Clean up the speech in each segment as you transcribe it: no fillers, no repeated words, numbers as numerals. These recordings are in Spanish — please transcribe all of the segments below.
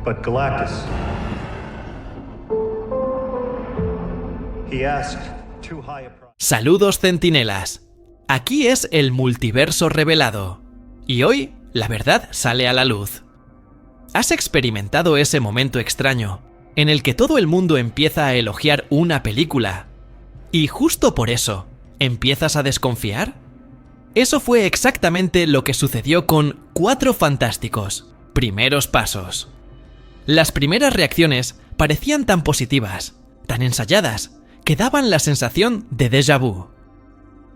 But Galactus, he asked too high a price. Saludos centinelas. Aquí es el multiverso revelado. Y hoy, la verdad sale a la luz. ¿Has experimentado ese momento extraño en el que todo el mundo empieza a elogiar una película y justo por eso empiezas a desconfiar? Eso fue exactamente lo que sucedió con Cuatro Fantásticos, Primeros Pasos. Las primeras reacciones parecían tan positivas, tan ensayadas, que daban la sensación de déjà vu.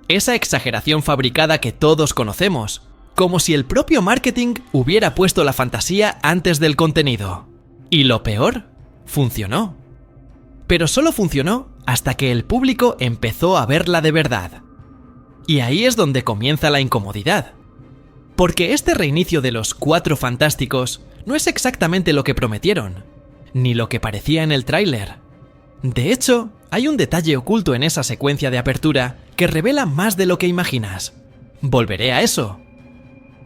Esa exageración fabricada que todos conocemos, como si el propio marketing hubiera puesto la fantasía antes del contenido. Y lo peor, funcionó. Pero solo funcionó hasta que el público empezó a verla de verdad. Y ahí es donde comienza la incomodidad. Porque este reinicio de los Cuatro Fantásticos no es exactamente lo que prometieron, ni lo que parecía en el tráiler. De hecho, hay un detalle oculto en esa secuencia de apertura que revela más de lo que imaginas. Volveré a eso.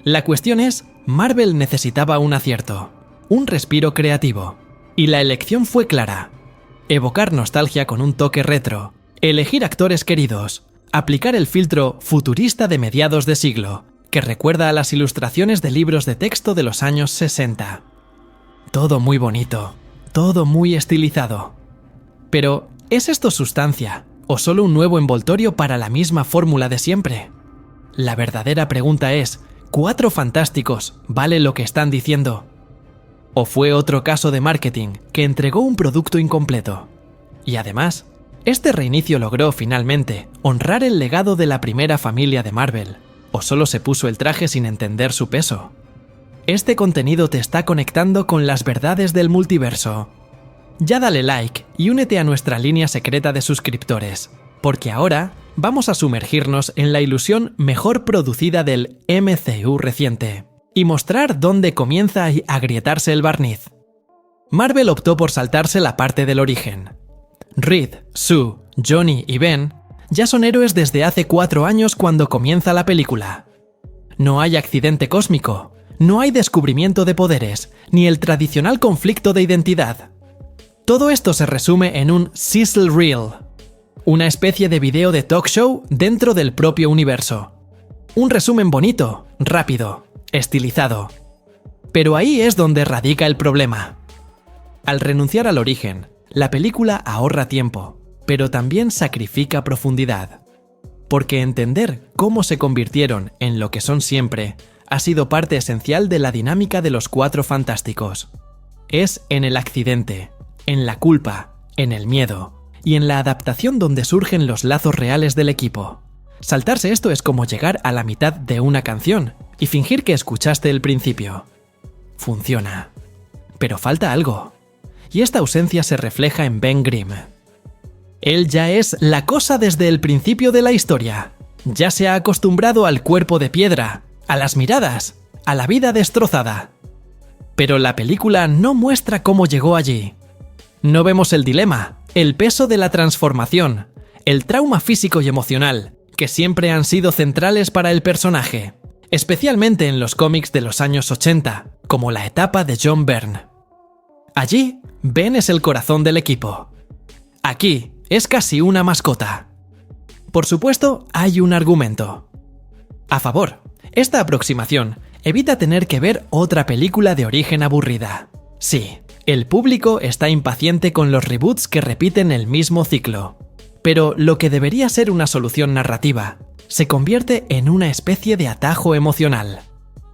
La cuestión es, Marvel necesitaba un acierto, un respiro creativo, y la elección fue clara. Evocar nostalgia con un toque retro, elegir actores queridos, aplicar el filtro futurista de mediados de siglo, que recuerda a las ilustraciones de libros de texto de los años 60. Todo muy bonito, todo muy estilizado. Pero, ¿es esto sustancia o solo un nuevo envoltorio para la misma fórmula de siempre? La verdadera pregunta es, ¿Cuatro Fantásticos vale lo que están diciendo? ¿O fue otro caso de marketing que entregó un producto incompleto? Y además, ¿este reinicio logró finalmente honrar el legado de la primera familia de Marvel? ¿O solo se puso el traje sin entender su peso? Este contenido te está conectando con las verdades del multiverso. Ya dale like y únete a nuestra línea secreta de suscriptores, porque ahora vamos a sumergirnos en la ilusión mejor producida del MCU reciente y mostrar dónde comienza a agrietarse el barniz. Marvel optó por saltarse la parte del origen. Reed, Sue, Johnny y Ben ya son héroes desde hace 4 años cuando comienza la película. No hay accidente cósmico, no hay descubrimiento de poderes, ni el tradicional conflicto de identidad. Todo esto se resume en un sizzle reel, una especie de video de talk show dentro del propio universo. Un resumen bonito, rápido, estilizado. Pero ahí es donde radica el problema. Al renunciar al origen, la película ahorra tiempo, pero también sacrifica profundidad. Porque entender cómo se convirtieron en lo que son siempre ha sido parte esencial de la dinámica de los Cuatro Fantásticos. Es en el accidente, en la culpa, en el miedo y en la adaptación donde surgen los lazos reales del equipo. Saltarse esto es como llegar a la mitad de una canción y fingir que escuchaste el principio. Funciona. Pero falta algo. Y esta ausencia se refleja en Ben Grimm. Él ya es la cosa desde el principio de la historia. Ya se ha acostumbrado al cuerpo de piedra, a las miradas, a la vida destrozada. Pero la película no muestra cómo llegó allí. No vemos el dilema, el peso de la transformación, el trauma físico y emocional, que siempre han sido centrales para el personaje, especialmente en los cómics de los años 80, como la etapa de John Byrne. Allí, Ben es el corazón del equipo. Aquí, es casi una mascota. Por supuesto, hay un argumento. A favor, esta aproximación evita tener que ver otra película de origen aburrida. Sí, el público está impaciente con los reboots que repiten el mismo ciclo. Pero lo que debería ser una solución narrativa se convierte en una especie de atajo emocional.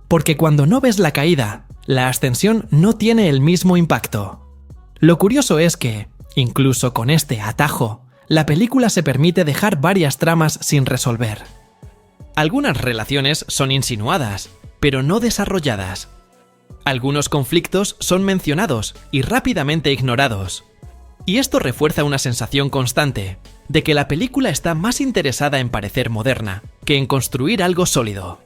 Porque cuando no ves la caída, la ascensión no tiene el mismo impacto. Lo curioso es que, incluso con este atajo, la película se permite dejar varias tramas sin resolver. Algunas relaciones son insinuadas, pero no desarrolladas. Algunos conflictos son mencionados y rápidamente ignorados. Y esto refuerza una sensación constante de que la película está más interesada en parecer moderna que en construir algo sólido.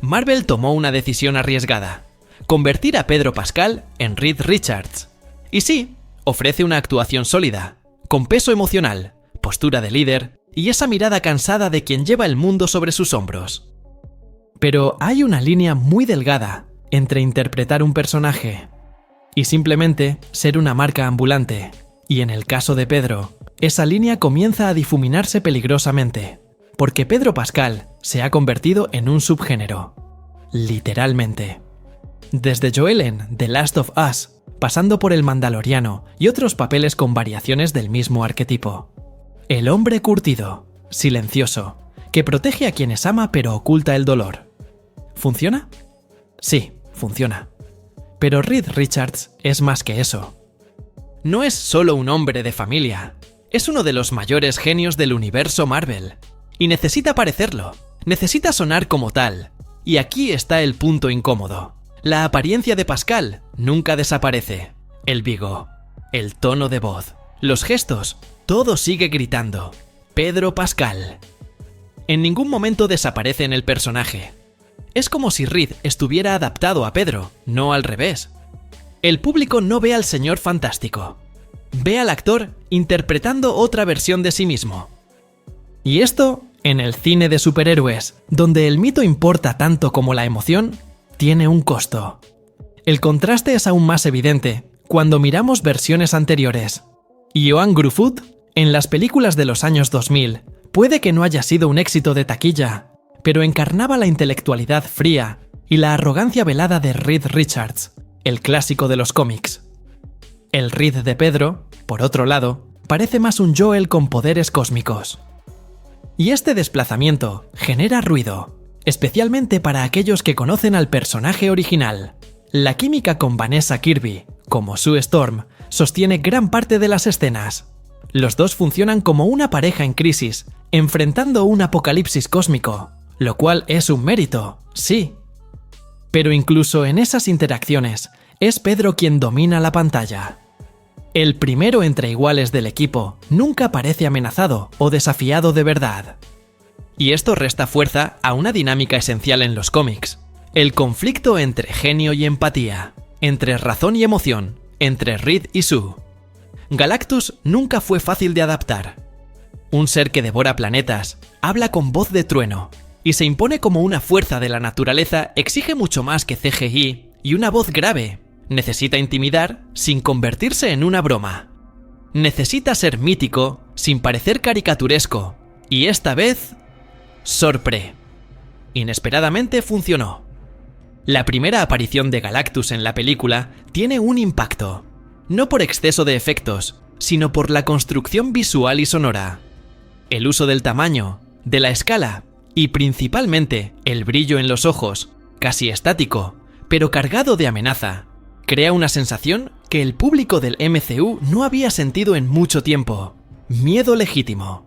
Marvel tomó una decisión arriesgada: convertir a Pedro Pascal en Reed Richards. Y sí, ofrece una actuación sólida, con peso emocional, postura de líder y esa mirada cansada de quien lleva el mundo sobre sus hombros. Pero hay una línea muy delgada entre interpretar un personaje y simplemente ser una marca ambulante. Y en el caso de Pedro, esa línea comienza a difuminarse peligrosamente, porque Pedro Pascal se ha convertido en un subgénero. Literalmente. Desde Joel en The Last of Us, pasando por El Mandaloriano y otros papeles con variaciones del mismo arquetipo. El hombre curtido, silencioso, que protege a quienes ama pero oculta el dolor. ¿Funciona? Sí, funciona. Pero Reed Richards es más que eso. No es solo un hombre de familia, es uno de los mayores genios del universo Marvel. Y necesita parecerlo, necesita sonar como tal. Y aquí está el punto incómodo. La apariencia de Pascal nunca desaparece. El vigo, el tono de voz, los gestos, todo sigue gritando. Pedro Pascal. En ningún momento desaparece en el personaje. Es como si Reed estuviera adaptado a Pedro, no al revés. El público no ve al señor fantástico. Ve al actor interpretando otra versión de sí mismo. Y esto, en el cine de superhéroes, donde el mito importa tanto como la emoción, tiene un costo. El contraste es aún más evidente cuando miramos versiones anteriores. Ioan Gruffudd, en las películas de los años 2000, puede que no haya sido un éxito de taquilla, pero encarnaba la intelectualidad fría y la arrogancia velada de Reed Richards, el clásico de los cómics. El Reed de Pedro, por otro lado, parece más un Joel con poderes cósmicos. Y este desplazamiento genera ruido, especialmente para aquellos que conocen al personaje original. La química con Vanessa Kirby, como Sue Storm, sostiene gran parte de las escenas. Los dos funcionan como una pareja en crisis, enfrentando un apocalipsis cósmico, lo cual es un mérito, sí. Pero incluso en esas interacciones, es Pedro quien domina la pantalla. El primero entre iguales del equipo nunca parece amenazado o desafiado de verdad. Y esto resta fuerza a una dinámica esencial en los cómics: el conflicto entre genio y empatía, entre razón y emoción, entre Reed y Sue. Galactus nunca fue fácil de adaptar. Un ser que devora planetas, habla con voz de trueno y se impone como una fuerza de la naturaleza exige mucho más que CGI y una voz grave. Necesita intimidar sin convertirse en una broma. Necesita ser mítico sin parecer caricaturesco. Y esta vez... sorpré. Inesperadamente funcionó. La primera aparición de Galactus en la película tiene un impacto. No por exceso de efectos, sino por la construcción visual y sonora. El uso del tamaño, de la escala y principalmente el brillo en los ojos, casi estático, pero cargado de amenaza, crea una sensación que el público del MCU no había sentido en mucho tiempo: miedo legítimo.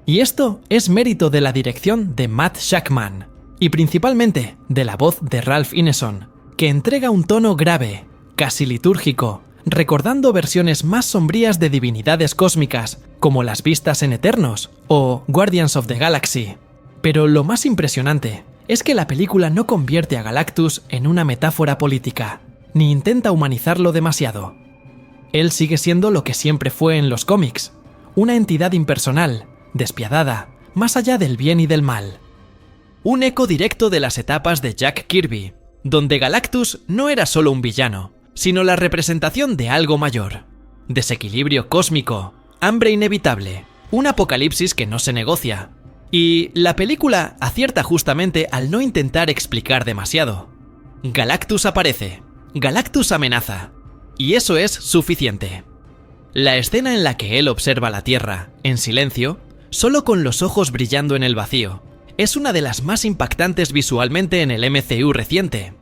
Y esto es mérito de la dirección de Matt Shakman, y principalmente de la voz de Ralph Ineson, que entrega un tono grave, casi litúrgico, recordando versiones más sombrías de divinidades cósmicas, como las vistas en Eternos o Guardians of the Galaxy. Pero lo más impresionante es que la película no convierte a Galactus en una metáfora política, ni intenta humanizarlo demasiado. Él sigue siendo lo que siempre fue en los cómics: una entidad impersonal, despiadada, más allá del bien y del mal. Un eco directo de las etapas de Jack Kirby, donde Galactus no era solo un villano, sino la representación de algo mayor: desequilibrio cósmico, hambre inevitable, un apocalipsis que no se negocia. Y la película acierta justamente al no intentar explicar demasiado. Galactus aparece, Galactus amenaza, y eso es suficiente. La escena en la que él observa la Tierra, en silencio, solo con los ojos brillando en el vacío, es una de las más impactantes visualmente en el MCU reciente.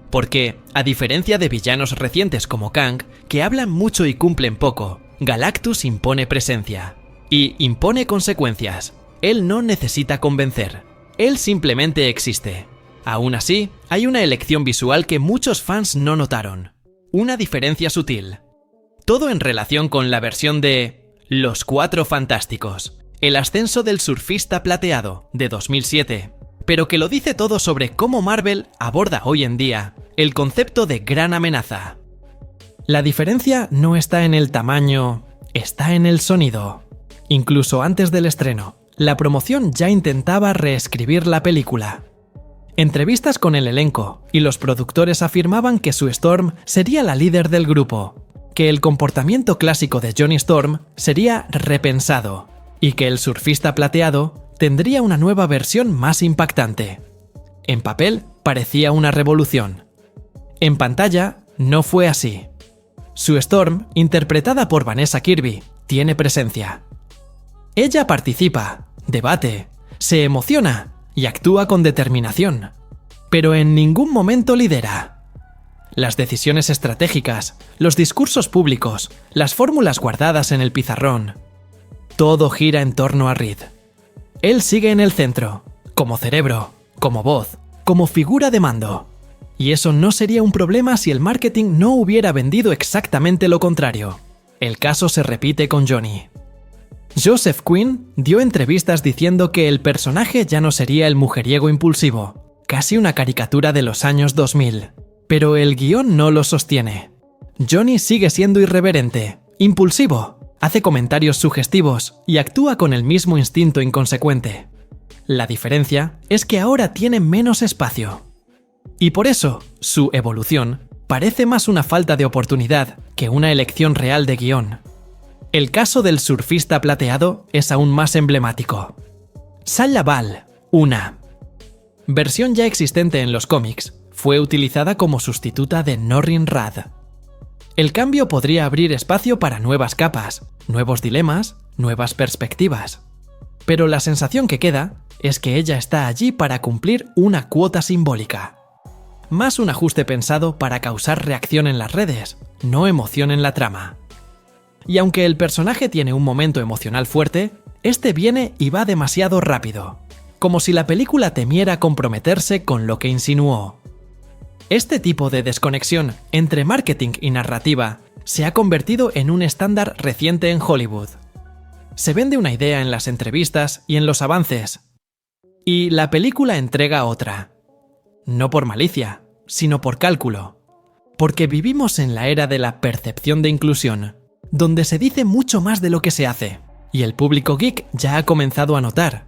Porque, a diferencia de villanos recientes como Kang, que hablan mucho y cumplen poco, Galactus impone presencia. Y impone consecuencias. Él no necesita convencer. Él simplemente existe. Aún así, hay una elección visual que muchos fans no notaron. Una diferencia sutil. Todo en relación con la versión de Los Cuatro Fantásticos, el ascenso del surfista plateado, de 2007, pero que lo dice todo sobre cómo Marvel aborda hoy en día el concepto de gran amenaza. La diferencia no está en el tamaño, está en el sonido. Incluso antes del estreno, la promoción ya intentaba reescribir la película. Entrevistas con el elenco y los productores afirmaban que Sue Storm sería la líder del grupo, que el comportamiento clásico de Johnny Storm sería repensado y que el surfista plateado tendría una nueva versión más impactante. En papel parecía una revolución. En pantalla no fue así. Sue Storm, interpretada por Vanessa Kirby, tiene presencia. Ella participa, debate, se emociona y actúa con determinación, pero en ningún momento lidera. Las decisiones estratégicas, los discursos públicos, las fórmulas guardadas en el pizarrón, todo gira en torno a Reed. Él sigue en el centro, como cerebro, como voz, como figura de mando. Y eso no sería un problema si el marketing no hubiera vendido exactamente lo contrario. El caso se repite con Johnny. Joseph Quinn dio entrevistas diciendo que el personaje ya no sería el mujeriego impulsivo, casi una caricatura de los años 2000, pero el guión no lo sostiene. Johnny sigue siendo irreverente, impulsivo, hace comentarios sugestivos y actúa con el mismo instinto inconsecuente. La diferencia es que ahora tiene menos espacio. Y por eso, su evolución parece más una falta de oportunidad que una elección real de guión. El caso del surfista plateado es aún más emblemático. Salla Bal, una versión ya existente en los cómics, fue utilizada como sustituta de Norrin Radd. El cambio podría abrir espacio para nuevas capas, nuevos dilemas, nuevas perspectivas. Pero la sensación que queda es que ella está allí para cumplir una cuota simbólica. Más un ajuste pensado para causar reacción en las redes, no emoción en la trama. Y aunque el personaje tiene un momento emocional fuerte, este viene y va demasiado rápido, como si la película temiera comprometerse con lo que insinuó. Este tipo de desconexión entre marketing y narrativa se ha convertido en un estándar reciente en Hollywood. Se vende una idea en las entrevistas y en los avances, y la película entrega otra. No por malicia, sino por cálculo. Porque vivimos en la era de la percepción de inclusión, donde se dice mucho más de lo que se hace, y el público geek ya ha comenzado a notar.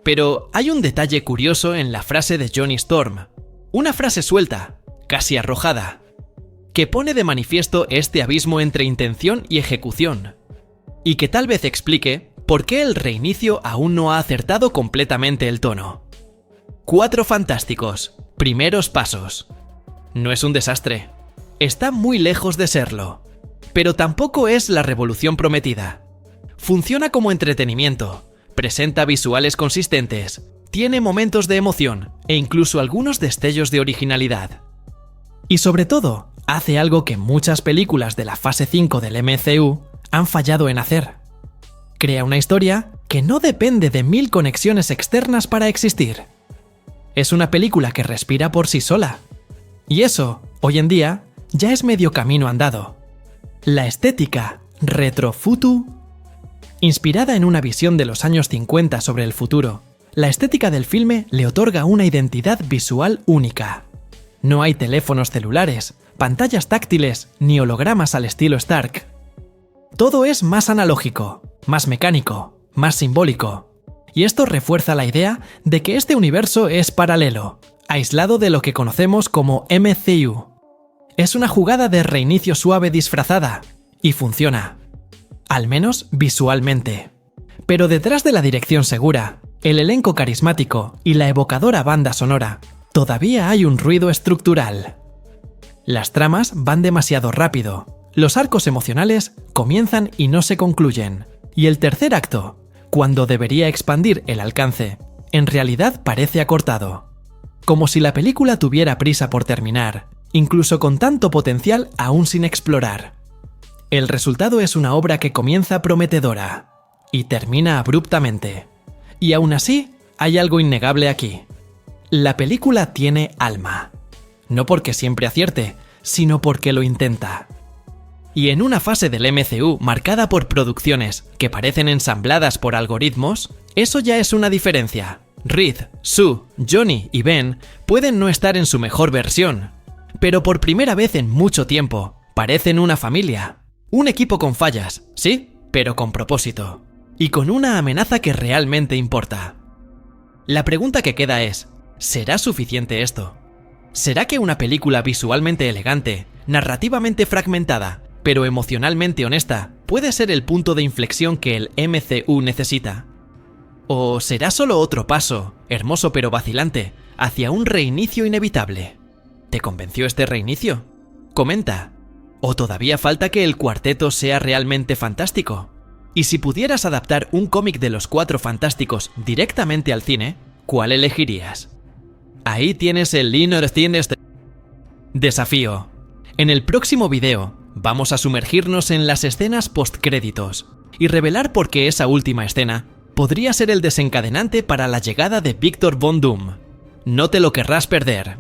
Pero hay un detalle curioso en la frase de Johnny Storm, una frase suelta, casi arrojada, que pone de manifiesto este abismo entre intención y ejecución, y que tal vez explique por qué el reinicio aún no ha acertado completamente el tono. 4 fantásticos, primeros pasos. No es un desastre, está muy lejos de serlo. Pero tampoco es la revolución prometida. Funciona como entretenimiento, presenta visuales consistentes, tiene momentos de emoción e incluso algunos destellos de originalidad. Y sobre todo, hace algo que muchas películas de la fase 5 del MCU han fallado en hacer. Crea una historia que no depende de 1000 conexiones externas para existir. Es una película que respira por sí sola. Y eso, hoy en día, ya es medio camino andado. La estética retrofutu, inspirada en una visión de los años 50 sobre el futuro, la estética del filme le otorga una identidad visual única. No hay teléfonos celulares, pantallas táctiles ni hologramas al estilo Stark. Todo es más analógico, más mecánico, más simbólico. Y esto refuerza la idea de que este universo es paralelo, aislado de lo que conocemos como MCU. Es una jugada de reinicio suave disfrazada, y funciona. Al menos visualmente. Pero detrás de la dirección segura, el elenco carismático y la evocadora banda sonora, todavía hay un ruido estructural. Las tramas van demasiado rápido, los arcos emocionales comienzan y no se concluyen, y el tercer acto, cuando debería expandir el alcance, en realidad parece acortado. Como si la película tuviera prisa por terminar, incluso con tanto potencial aún sin explorar. El resultado es una obra que comienza prometedora y termina abruptamente. Y aún así, hay algo innegable aquí. La película tiene alma. No porque siempre acierte, sino porque lo intenta. Y en una fase del MCU marcada por producciones que parecen ensambladas por algoritmos, eso ya es una diferencia. Reed, Sue, Johnny y Ben pueden no estar en su mejor versión, pero por primera vez en mucho tiempo parecen una familia. Un equipo con fallas, sí, pero con propósito. Y con una amenaza que realmente importa. La pregunta que queda es, ¿Será suficiente esto? ¿Será que una película visualmente elegante, narrativamente fragmentada, pero emocionalmente honesta, puede ser el punto de inflexión que el MCU necesita? ¿O será solo otro paso, hermoso pero vacilante, hacia un reinicio inevitable? ¿Te convenció este reinicio? Comenta. ¿O todavía falta que el cuarteto sea realmente fantástico? Y si pudieras adaptar un cómic de los Cuatro Fantásticos directamente al cine, ¿cuál elegirías? Ahí tienes el Inner Cines desafío. En el próximo video vamos a sumergirnos en las escenas postcréditos y revelar por qué esa última escena podría ser el desencadenante para la llegada de Victor Von Doom. No te lo querrás perder.